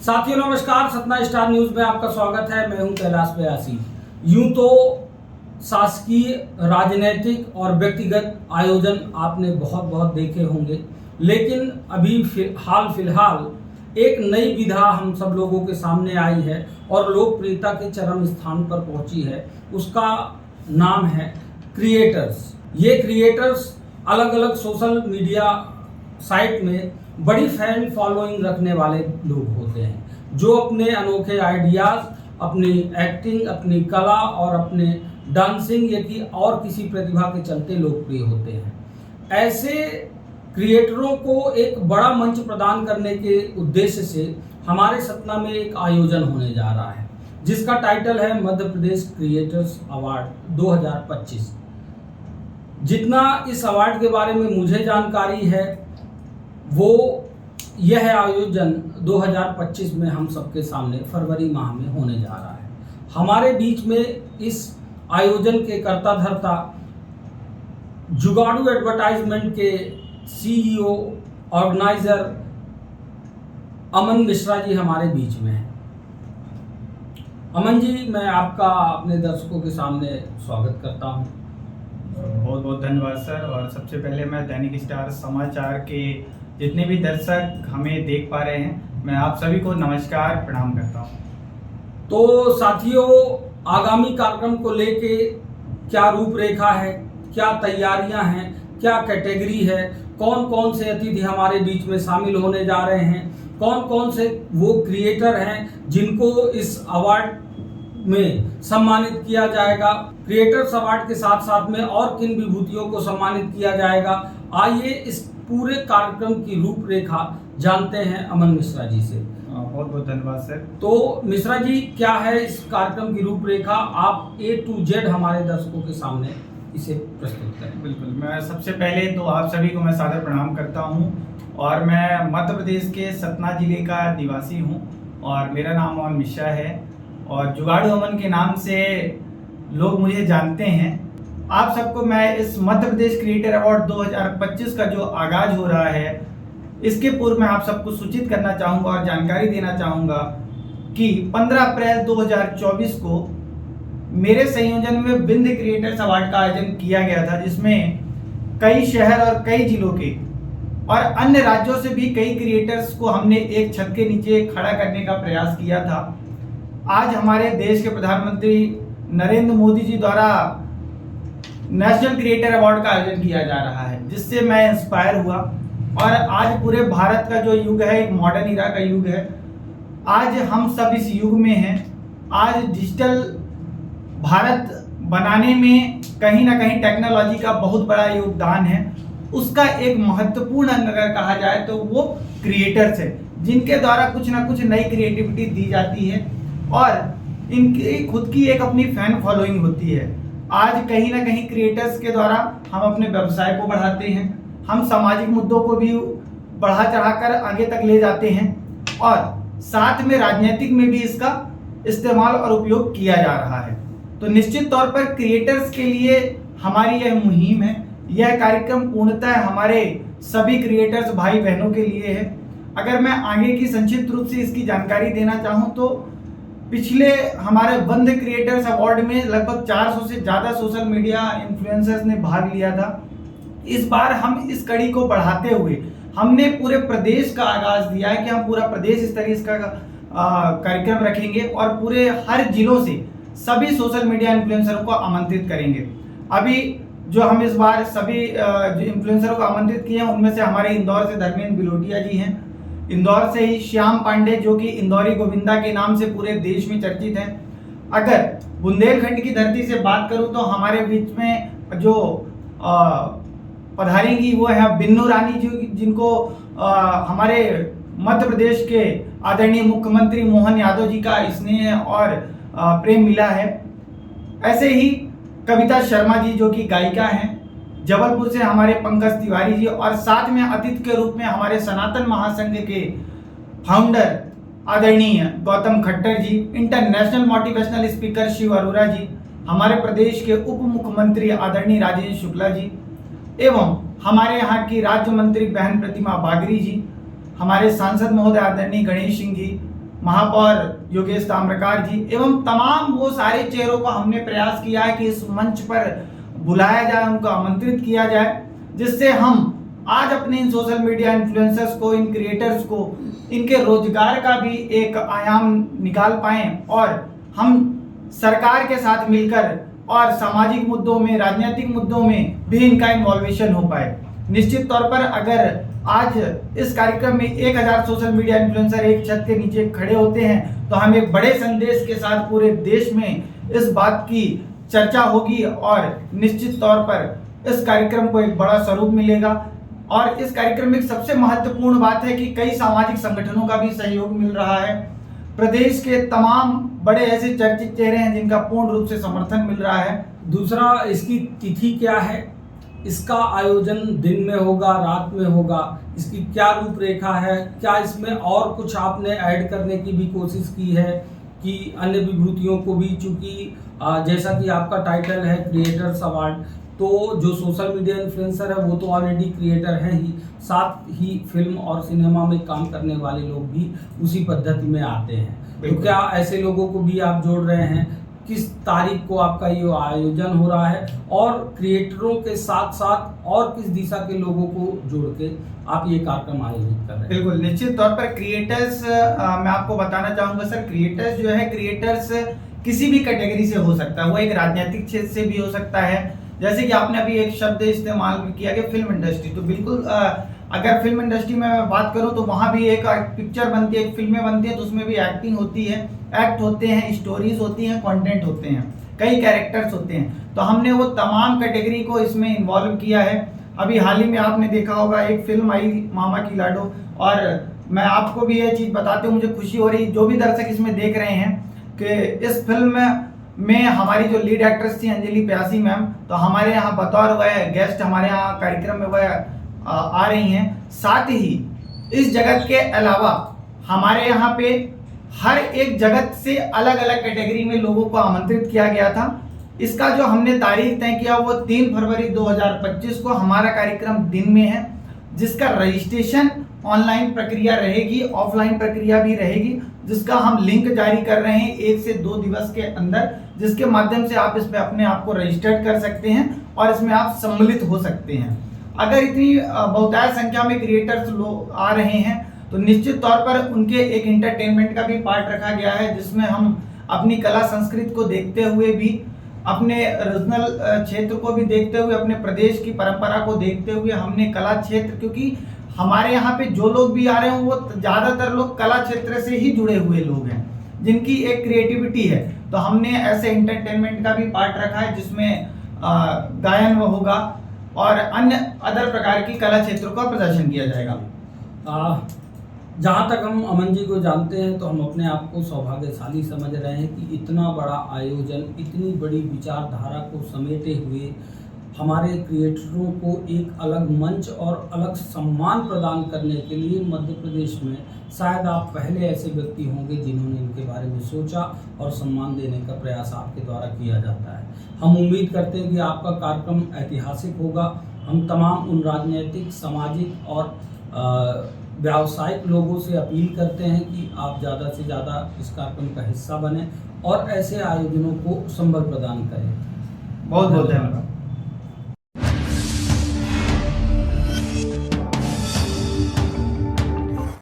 साथियों नमस्कार, Satna star news में आपका स्वागत है। मैं हूं कैलाश व्यासी। यूं तो शासकीय, राजनीतिक और व्यक्तिगत आयोजन आपने बहुत देखे होंगे, लेकिन अभी हाल फिलहाल एक नई विधा हम सब लोगों के सामने आई है और लोकप्रियता के चरम स्थान पर पहुंची है। उसका नाम है क्रिएटर्स। ये क्रिएटर्स अलग अलग सोशल मीडिया साइट में बड़ी फैन फॉलोइंग रखने वाले लोग होते हैं, जो अपने अनोखे आइडियाज़, अपनी एक्टिंग, अपनी कला और अपने डांसिंग या कि और किसी प्रतिभा के चलते लोकप्रिय होते हैं। ऐसे क्रिएटरों को एक बड़ा मंच प्रदान करने के उद्देश्य से हमारे सतना में एक आयोजन होने जा रहा है, जिसका टाइटल है मध्य प्रदेश क्रिएटर्स अवार्ड 2025। जितना इस अवार्ड के बारे में मुझे जानकारी है, वो यह आयोजन 2025 में हम सबके सामने फरवरी माह में होने जा रहा है। हमारे बीच में इस आयोजन के कर्ता धर्ता जुगाड़ू एडवर्टाइजमेंट के CEO ऑर्गेनाइजर अमन मिश्रा जी हमारे बीच में हैं। अमन जी, मैं आपका अपने दर्शकों के सामने स्वागत करता हूं। बहुत बहुत धन्यवाद सर। और सबसे पहले मैं दैनिक स्टार समाचार के जितने भी दर्शक हमें देख पा रहे हैं, मैं आप सभी को नमस्कार प्रणाम करता हूं। तो साथियों, आगामी कार्यक्रम को लेके क्या रूपरेखा है, क्या तैयारियां हैं, क्या कैटेगरी है, कौन कौन से अतिथि हमारे बीच में शामिल होने जा रहे हैं, कौन कौन से वो क्रिएटर हैं जिनको इस अवार्ड में सम्मानित किया जाएगा, क्रिएटर्स अवार्ड के साथ साथ में और किन विभूतियों को सम्मानित किया जाएगा, आइए इस पूरे कार्यक्रम की रूपरेखा जानते हैं अमन मिश्रा जी से। बहुत बहुत धन्यवाद सर। तो मिश्रा जी, क्या है इस कार्यक्रम की रूपरेखा? आप A to Z हमारे दर्शकों के सामने इसे प्रस्तुत करें। बिल्कुल, मैं सबसे पहले तो आप सभी को मैं सादर प्रणाम करता हूं। और मैं मध्य प्रदेश के सतना जिले का निवासी हूं और मेरा नाम अमन मिश्रा है और जुगाड़ू अमन के नाम से लोग मुझे जानते हैं। आप सबको मैं इस मध्य प्रदेश क्रिएटर अवार्ड 2025 का जो आगाज हो रहा है, इसके पूर्व मैं आप सबको सूचित करना चाहूँगा और जानकारी देना चाहूँगा कि 15 अप्रैल 2024 को मेरे संयोजन में बिंद क्रिएटर्स अवार्ड का आयोजन किया गया था, जिसमें कई शहर और कई जिलों के और अन्य राज्यों से भी कई क्रिएटर्स को हमने एक छत के नीचे खड़ा करने का प्रयास किया था। आज हमारे देश के प्रधानमंत्री नरेंद्र मोदी जी द्वारा नेशनल क्रिएटर अवार्ड का आयोजन किया जा रहा है, जिससे मैं इंस्पायर हुआ। और आज पूरे भारत का जो युग है, एक मॉडर्न इरा का युग है। आज हम सब इस युग में हैं। आज डिजिटल भारत बनाने में कहीं ना कहीं टेक्नोलॉजी का बहुत बड़ा योगदान है। उसका एक महत्वपूर्ण अंग अगर कहा जाए तो वो क्रिएटर्स है, जिनके द्वारा कुछ ना कुछ नई क्रिएटिविटी दी जाती है और इनकी खुद की एक अपनी फैन फॉलोइंग होती है। आज कहीं ना कहीं क्रिएटर्स के द्वारा हम अपने व्यवसाय को बढ़ाते हैं, हम सामाजिक मुद्दों को भी बढ़ा चढ़ाकर आगे तक ले जाते हैं और साथ में राजनीतिक में भी इसका इस्तेमाल और उपयोग किया जा रहा है। तो निश्चित तौर पर क्रिएटर्स के लिए हमारी यह मुहिम है। यह कार्यक्रम पूर्णतः हमारे सभी क्रिएटर्स भाई बहनों के लिए है। अगर मैं आगे की संक्षिप्त रूप से इसकी जानकारी देना चाहूँ तो पिछले हमारे बंद क्रिएटर्स अवार्ड में लगभग 400 से ज़्यादा सोशल मीडिया इन्फ्लुएंसर्स ने भाग लिया था। इस बार हम इस कड़ी को बढ़ाते हुए हमने पूरे प्रदेश का आगाज दिया है कि हम पूरा प्रदेश इस तरह इसका कार्यक्रम रखेंगे और पूरे हर जिलों से सभी सोशल मीडिया इन्फ्लुएंसरों को आमंत्रित करेंगे। अभी जो हम इस बार सभी जो इन्फ्लुएंसरों को आमंत्रित किए हैं, उनमें से हमारे इंदौर से धर्मेंद्र बिलोटिया जी हैं, इंदौर से ही श्याम पांडे जो कि इंदौरी गोविंदा के नाम से पूरे देश में चर्चित हैं। अगर बुंदेलखंड की धरती से बात करूं तो हमारे बीच में जो पधारेंगी वो है बिन्नू रानी जी, जिनको हमारे मध्य प्रदेश के आदरणीय मुख्यमंत्री मोहन यादव जी का स्नेह और प्रेम मिला है। ऐसे ही कविता शर्मा जी जो कि गायिका हैं, जबलपुर से हमारे पंकज तिवारी जी और साथ में अतिथि के रूप में हमारे सनातन महासंघ के फाउंडर आदरणीय Gautam Khattar ji, international motivational speaker Shiv Arora ji, हमारे प्रदेश के उप मुख्यमंत्री आदरणीय राजेश शुक्ला जी एवं हमारे यहाँ की राज्य मंत्री बहन प्रतिमा बागरी जी, हमारे सांसद महोदय आदरणीय गणेश सिंह जी, महापौर योगेश ताम्रकार जी एवं तमाम वो सारे चेहरों को हमने प्रयास किया है कि इस मंच पर बुलाया जाए, उनको आमंत्रित किया जाए, जिससे हम आज अपने इन सोशल मीडिया इन्फ्लुएंसर्स को, इन क्रिएटर्स को, इनके रोजगार का भी एक आयाम निकाल पाएं और हम सरकार के साथ मिलकर और सामाजिक मुद्दों में, राजनीतिक मुद्दों में भी इनका इन्वॉल्वेशन हो पाए। निश्चित तौर पर अगर आज इस कार्यक्रम में 1000 सोशल मीडिया इन्फ्लुएंसर एक छत के नीचे खड़े होते हैं तो हम एक बड़े संदेश के साथ पूरे देश में इस बात की चर्चा होगी और निश्चित तौर पर इस कार्यक्रम को एक बड़ा स्वरूप मिलेगा। और इस कार्यक्रम में सबसे महत्वपूर्ण बात है कि कई सामाजिक संगठनों का भी सहयोग मिल रहा है। प्रदेश के तमाम बड़े ऐसे चर्चित चेहरे हैं जिनका पूर्ण रूप से समर्थन मिल रहा है। दूसरा, इसकी तिथि क्या है, इसका आयोजन दिन में होगा, रात में होगा, इसकी क्या रूपरेखा है, क्या इसमें और कुछ आपने ऐड करने की भी कोशिश की है कि अन्य विभूतियों को भी, चूंकि जैसा कि आपका टाइटल है क्रिएटर्स अवार्ड, तो जो सोशल मीडिया इन्फ्लुएंसर है वो तो ऑलरेडी क्रिएटर हैं ही, साथ ही फिल्म और सिनेमा में काम करने वाले लोग भी उसी पद्धति में आते हैं, तो क्या ऐसे लोगों को भी आप जोड़ रहे हैं? किस तारीख को आपका ये आयोजन हो रहा है और क्रिएटरों के साथ साथ और किस दिशा के लोगों को जोड़ के आप ये कार्यक्रम आयोजित कर रहे हैं? बिल्कुल, निश्चित तौर पर क्रिएटर्स मैं आपको बताना चाहूंगा सर, क्रिएटर्स जो है, क्रिएटर्स किसी भी कैटेगरी से हो सकता है। वो एक राजनीतिक क्षेत्र से भी हो सकता है, जैसे कि आपने अभी एक शब्द इस्तेमाल किया कि फिल्म इंडस्ट्री, तो बिल्कुल अगर फिल्म इंडस्ट्री में मैं बात करूं तो वहां भी एक पिक्चर बनती है, एक फिल्में बनती है, तो उसमें भी एक्टिंग होती है, एक्ट होते हैं, स्टोरीज होती हैं, कंटेंट होते हैं, कई कैरेक्टर्स होते हैं। तो हमने वो तमाम कैटेगरी को इसमें इन्वॉल्व किया है। अभी हाल ही में आपने देखा होगा एक फिल्म आई मामा की लाडो, और मैं आपको भी ये चीज़ बताते हुए मुझे खुशी हो रही, जो भी दर्शक इसमें देख रहे हैं, कि इस फिल्म में हमारी जो लीड एक्ट्रेस थी अंजलि प्यासी मैम, तो हमारे यहाँ बतौर वह गेस्ट हमारे यहाँ कार्यक्रम में वह आ रही हैं। साथ ही इस जगत के अलावा हमारे यहाँ पे हर एक जगत से अलग अलग कैटेगरी में लोगों को आमंत्रित किया गया था। इसका जो हमने तारीख तय किया वो 3 फरवरी 2025 को हमारा कार्यक्रम दिन में है, जिसका रजिस्ट्रेशन ऑनलाइन प्रक्रिया रहेगी, ऑफलाइन प्रक्रिया भी रहेगी, जिसका हम लिंक जारी कर रहे हैं 1 से 2 दिवस के अंदर, जिसके माध्यम से आप इसमें अपने आप को रजिस्टर्ड कर सकते हैं और इसमें आप सम्मिलित हो सकते हैं। अगर इतनी बहुतायत संख्या में क्रिएटर्स लोग आ रहे हैं तो निश्चित तौर पर उनके एक एंटरटेनमेंट का भी पार्ट रखा गया है, जिसमें हम अपनी कला संस्कृति को देखते हुए भी, अपने रीजनल क्षेत्र को भी देखते हुए, अपने प्रदेश की परंपरा को देखते हुए हमने कला क्षेत्र, क्योंकि हमारे यहाँ पे जो लोग भी आ रहे हैं वो ज़्यादातर लोग कला क्षेत्र से ही जुड़े हुए लोग हैं, जिनकी एक क्रिएटिविटी है, तो हमने ऐसे एंटरटेनमेंट का भी पार्ट रखा है जिसमें गायन होगा और अन्य अदर प्रकार की कला क्षेत्रों का प्रदर्शन किया जाएगा। जहाँ तक हम अमन जी को जानते हैं तो हम अपने आप को सौभाग्यशाली समझ रहे हैं कि इतना बड़ा आयोजन, इतनी बड़ी विचारधारा को समेटे हुए हमारे क्रिएटरों को एक अलग मंच और अलग सम्मान प्रदान करने के लिए मध्य प्रदेश में शायद आप पहले ऐसे व्यक्ति होंगे जिन्होंने इनके बारे में सोचा और सम्मान देने का प्रयास आपके द्वारा किया जाता है। हम उम्मीद करते हैं कि आपका कार्यक्रम ऐतिहासिक होगा। हम तमाम उन राजनीतिक, सामाजिक और व्यावसायिक लोगों से अपील करते हैं कि आप ज़्यादा से ज़्यादा इस कार्यक्रम का हिस्सा बने और ऐसे आयोजनों को संबल प्रदान करें। बहुत बहुत धन्यवाद।